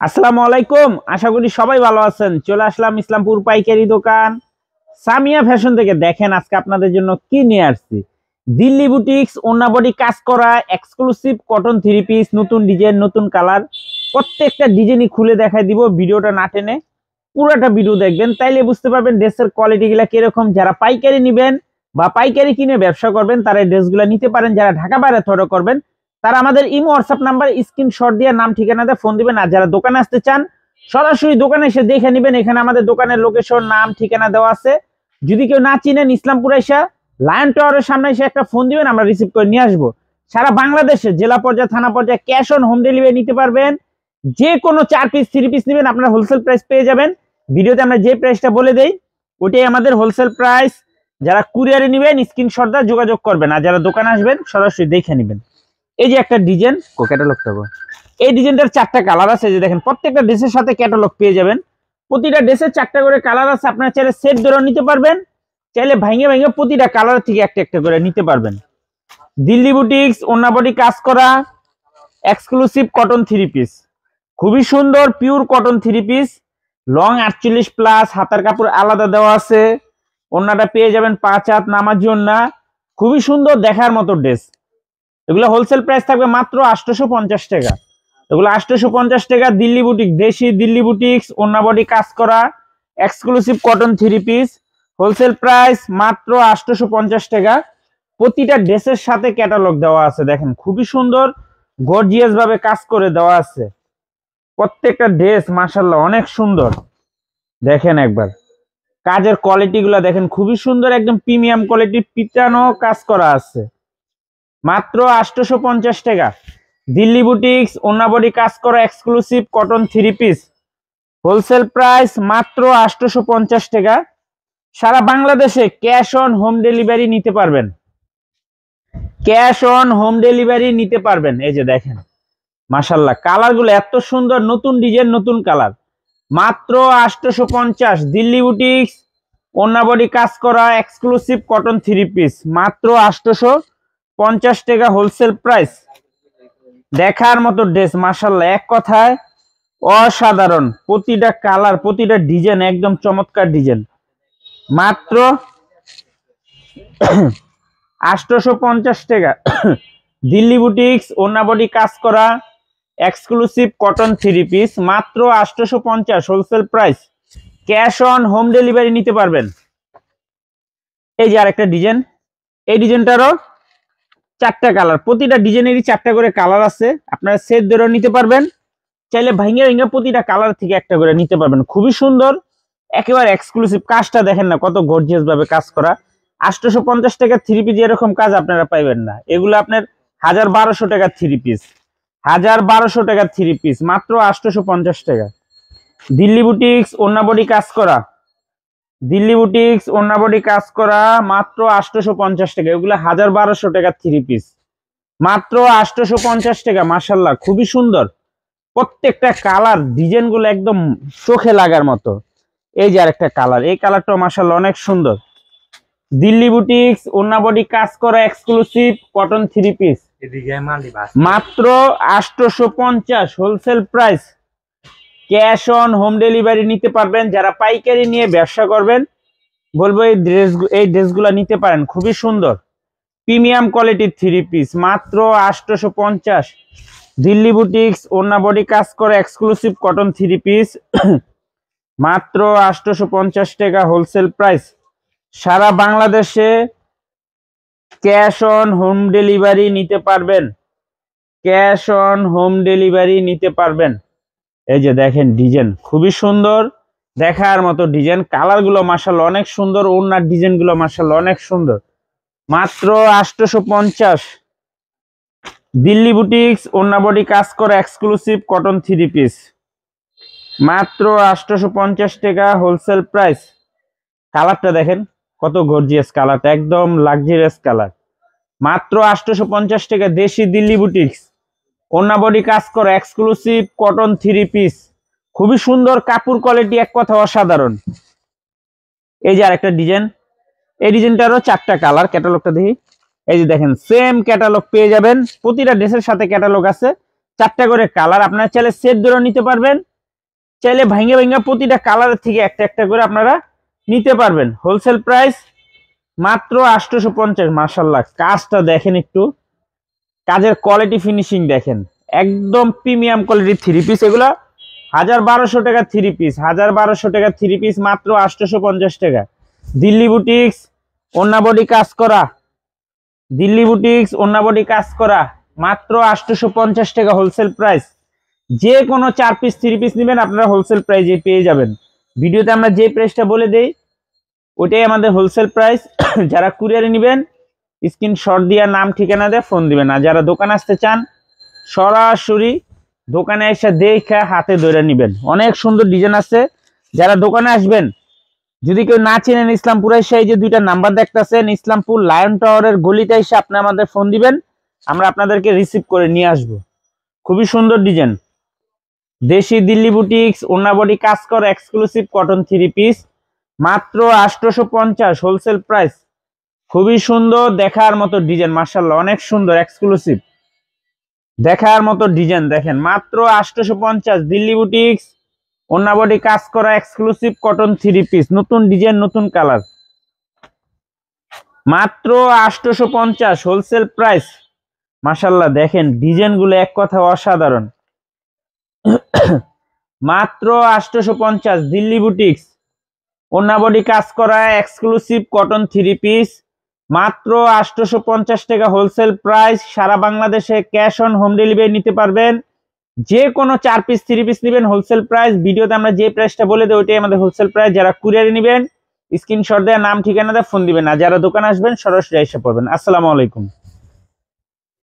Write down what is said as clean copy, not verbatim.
আসসালামু আলাইকুম। আশা করি সবাই ভালো আছেন। চলে আসলাম ইসলামপুর পাইকারি দোকান সামিয়া ফ্যাশন থেকে। দেখেন আজকে আপনাদের জন্য কি নিয়ে আসছি। দিল্লি বুটিক্স ওন্না বডি কাজ করা এক্সক্লুসিভ কটন থ্রি পিস, নতুন ডিজাইন, নতুন কালার, প্রত্যেকটা ডিজাইনই খুলে দেখাই দিব। ভিডিওটা না টেনে পুরোটা ভিডিও দেখবেন, তাইলে বুঝতে পারবেন ড্রেসের কোয়ালিটিগুলো কিরকম। যারা পাইকারি নেবেন বা পাইকারি কিনে ব্যবসা করবেন তারা এই ড্রেসগুলো নিতে পারেন। যারা ঢাকা বাইরে অর্ডার করবেন তারা আমাদের ইমো হোয়াটসঅ্যাপ নাম্বার স্ক্রিনশট দিয়ে নাম ঠিকানা দিয়ে ফোন দিবেন। আর যারা দোকানে আসতে চান সরাসরি দোকানে এসে দেখে নেবেন। এখানে আমাদের দোকানের লোকেশন, নাম, ঠিকানা দেওয়া আছে। যদি কেউ না চিনেন ইসলামপুর এসে লায়ন টাওয়ারের সামনে এসে একটা ফোন দিবেন, আমরা রিসিভ করে নিয়ে আসবো। সারা বাংলাদেশে জেলা পর্যায়ে, থানা পর্যায়ে ক্যাশ অন হোম ডেলিভারি নিতে পারবেন। যে কোনো 4 পিস 3 পিস নেবেন আপনারা হোলসেল প্রাইস পেয়ে যাবেন। ভিডিওতে আমরা যে প্রাইসটা বলে দেই ওটাই আমাদের হোলসেল প্রাইস। যারা কুরিয়ারে নেবেন স্ক্রিনশট দিয়ে যোগাযোগ করবেন, আর যারা দোকানে আসবেন সরাসরি দেখে নেবেন। এই যে একটা ডিজাইন, ক্যাটালগটা এই ডিজাইনটার 4টা কালার আছে। যে দেখেন প্রত্যেকটা ড্রেসের সাথে ক্যাটালগ পেয়ে যাবেন। প্রতিটা ড্রেসের 4টা করে কালার আছে। আপনারা চাইলে সেট ধরেও নিতে পারবেন, চাইলে ভাঙে ভাঙে প্রতিটা কালার থেকে একটা একটা করে নিতে পারবেন। দিল্লি বুটিক্স ওন্না বডি কাজ করা এক্সক্লুসিভ কটন থ্রি পিস, খুবই সুন্দর pure cotton three piece. Long 48 plus, হাতার কাপড় আলাদা দেওয়া আছে। ওন্নাটা পেয়ে যাবেন 5 হাত নামাজি ওন্না, খুবই সুন্দর দেখার মতো ড্রেস। এগুলো হোলসেল প্রাইস থাকবে মাত্র 850 টাকা। এগুলো 850 টাকা। দিল্লি বুটিক, দেশি দিল্লি বুটিক্স ওন্না বডি কাজ করা exclusive cotton three piece, wholesale price মাত্র 850 টাকা। প্রতিটা ড্রেসের সাথে ক্যাটালগ দেওয়া আছে। দেখেন খুবই সুন্দর গর্জিয়াস ভাবে কাজ করে দেওয়া আছে। প্রত্যেকটা ড্রেস মাশাআল্লাহ অনেক সুন্দর। দেখেন একবার কাজের কোয়ালিটি গুলা দেখেন, খুবই সুন্দর, একদম প্রিমিয়াম কোয়ালিটির পিটানো কাজ করা আছে। মাত্র 850 টাকা। দিল্লি বুটিক্স ওন্না বডি কাজ করা exclusive cotton three piece, wholesale price মাত্র 850 টাকা। সারা বাংলাদেশে ক্যাশ অন হোম ডেলিভারি নিতে পারবেন, ক্যাশ অন হোম ডেলিভারি নিতে পারবেন। এই যে দেখেন মাশাআল্লাহ কালার গুলো এত সুন্দর, নতুন ডিজাইন, নতুন কালার। মাত্র 850। দিল্লি বুটিক্স ওন্না বডি কাজ করা এক্সক্লুসিভ কটন থ্রি পিস, মাত্র 850 টাকা হোলসেল প্রাইস। দেখার মতো ড্রেস মাশাআল্লাহ, এক কথায় অসাধারণ। প্রতিটা কালার, প্রতিটা ডিজাইন একদম চমৎকার ডিজাইন। মাত্র 850 টাকা। দিল্লি বুটিক্স ওন্না বডি কাজ করা এক্সক্লুসিভ কটন থ্রি পিস, মাত্র 850 wholesale price. Cash on home delivery নিতে পারবেন। এই যে আরেকটা ডিজাইন, এই ডিজাইনটারও 4টা কালার। প্রতিটা ডিজাইনেরই 4টা করে কালার আছে। আপনারা সেট ধরেও নিতে পারবেন, চাইলে ভাঙে ভাঙে প্রতিটা কালার থেকে একটা করে নিতে পারবেন। খুবই সুন্দর, একেবারে এক্সক্লুসিভ। কাজটা দেখেন না কত গর্জিয়াস ভাবে কাজ করা। 850 টাকা থ্রি পিস এরকম কাজ আপনারা পাইবেন না। এগুলো আপনার 1200 টাকা থ্রি পিস, 1200 টাকা থ্রি পিস, মাত্র 850 টাকা। দিল্লি বুটিক্স ওন্না বডি কাজ করা, দিল্লি বুটিক্স ওন্না বডি কাজ করা মাত্র 850 টাকা। এগুলো 1200 টাকা থ্রি পিস, মাত্র 850 টাকা। মাশাআল্লাহ খুবই সুন্দর, প্রত্যেকটা কালার ডিজাইন গুলো একদম চোখে লাগার মতো। এই যে আরেকটা কালার, এই কালারটা মাশাআল্লাহ অনেক সুন্দর। দিল্লি বুটিক্স ওন্না বডি কাজ করা এক্সক্লুসিভ কটন থ্রি পিস, মাত্র 850 wholesale price. Cash on home delivery নিতে পারবেন। যারা পাইকারি নিয়ে ব্যবসা করবেন বলবো এই ড্রেসগুলো নিতে পারেন। খুবই সুন্দর প্রিমিয়াম কোয়ালিটির থ্রি পিস, মাত্র 850। দিল্লি বুটিক্স ওন্না বডি কাজ করে এক্সক্লুসিভ কটন থ্রি পিস, মাত্র 850 টাকা হোলসেল প্রাইস। সারা বাংলাদেশে ক্যাশ অন হোম ডেলিভারি নিতে পারবেন, ক্যাশ অন হোম ডেলিভারি নিতে পারবেন। এই যে দেখেন ডিজাইন খুবই সুন্দর, দেখার মতো ডিজাইন। কালার গুলো মাশাআল্লাহ অনেক সুন্দর, ওন্নার ডিজাইন গুলো মাশাআল্লাহ অনেক সুন্দর। মাত্র 850। দিল্লি বুটিক্স ওন্না বডি কাজ করে এক্সক্লুসিভ কটন থ্রি পিস, মাত্র 850 টাকা হোলসেল প্রাইস। কালারটা দেখেন কত গর্জিয়াস, কালারটা একদম লাক্সারিয়াস কালার। মাত্র 850 টাকা। দেশি দিল্লি বুটিক্স ওন্না বডি কাজ করে এক্সক্লুসিভ কটন থ্রি পিস, খুবই সুন্দর কাপড় কোয়ালিটি, এক কথা অসাধারণ। এই যে আরেকটা ডিজাইন, এই ডিজাইনটারও 4টা কালার। ক্যাটালগটা দেখি, এই যে দেখেন সেম ক্যাটালগ পেয়ে যাবেন। প্রতিটা ড্রেসের সাথে ক্যাটালগ আছে, 4টা করে কালার। আপনারা চাইলে সেট ধরে নিতে পারবেন, চাইলে ভাঙ্গে ভাঙ্গে প্রতিটা কালারের থেকে একটা একটা করে আপনারা নিতে পারবেন। হোলসেল প্রাইস মাত্র 850। মাশাআল্লাহ, কাজটা দেখেন, একটু কাজের কোয়ালিটি ফিনিশিং দেখেন, একদম প্রিমিয়াম কোয়ালিটির থ্রি পিস। এগুলো 1200 টাকা থ্রি পিস, 1200 টাকা থ্রি পিস, মাত্র 850 টাকা। দিল্লি বুটিক্স ওন্না বডি কাজ করা, দিল্লি বুটিক্স ওন্না বডি কাজ করা, মাত্র 850 টাকা হোলসেল প্রাইস। যে কোনো 4 পিস 3 পিস নেবেন আপনারা হোলসেল প্রাইসে পেয়ে যাবেন। ভিডিওতে আমরা যে প্রাইসটা বলে দেই ওটাই আমাদের হোলসেল প্রাইস। যারা কুরিয়ারে নেবেন স্ক্রিনশট দিয়ে নাম ঠিকানা দিয়ে ফোন দিবেন। আর যারা দোকান আসতে চান সরাসরি দোকানে এসে দেখে হাতে ধরে নেবেন। অনেক সুন্দর ডিজাইন আছে। যারা দোকানে আসবেন, যদি কেউ না চেনেন, ইসলামপুর এসে এই যে দুইটা নাম্বার দেখতেছেন, ইসলামপুর লায়ন টাওয়ারের গলিতে এসে আপনি আমাদের ফোন দিবেন, আমরা আপনাদেরকে রিসিভ করে নিয়ে আসব। খুবই সুন্দর ডিজাইন, দেশি দিল্লি বুটিক্স ওন্না বডি কাজ করা এক্সক্লুসিভ কটন থ্রি পিস, মাত্র 850 হোলসেল প্রাইস। খুবই সুন্দর, দেখার মতো ডিজাইন, মাশাআল্লাহ অনেক সুন্দর, এক্সক্লুসিভ দেখার মতো ডিজাইন দেখেন, মাত্র 850। দিল্লি বুটিক্স ওন্না বডি কাজ করা এক্সক্লুসিভ কটন থ্রি পিস, নতুন ডিজাইন নতুন কালার, মাত্র 850 হোলসেল প্রাইস। মাশাআল্লাহ দেখেন ডিজাইন গুলো এক কথা অসাধারণ। মাত্র 850 দিল্লি বুটিক্স ওন্না বডি কাজ করা এক্সক্লুসিভ কটন থ্রি পিস, মাত্র 850 টাকা হোলসেল প্রাইস। সারা বাংলাদেশে ক্যাশ অন হোম ডেলিভারি নিতে পারবেন। যে কোনো 4 পিস 3 পিস নেবেন হোলসেল প্রাইস। ভিডিওতে আমরা যে প্রাইসটা বলে দেই ওইটাই আমাদের হোলসেল প্রাইস। যারা কুরিয়ারে নেবেন স্ক্রিনশট দিয়ে নাম ঠিকানা দিয়ে ফোন দিবেন। আর যারা দোকানে আসবেন সরাসরি এসে পড়বেন। আসসালামু আলাইকুম।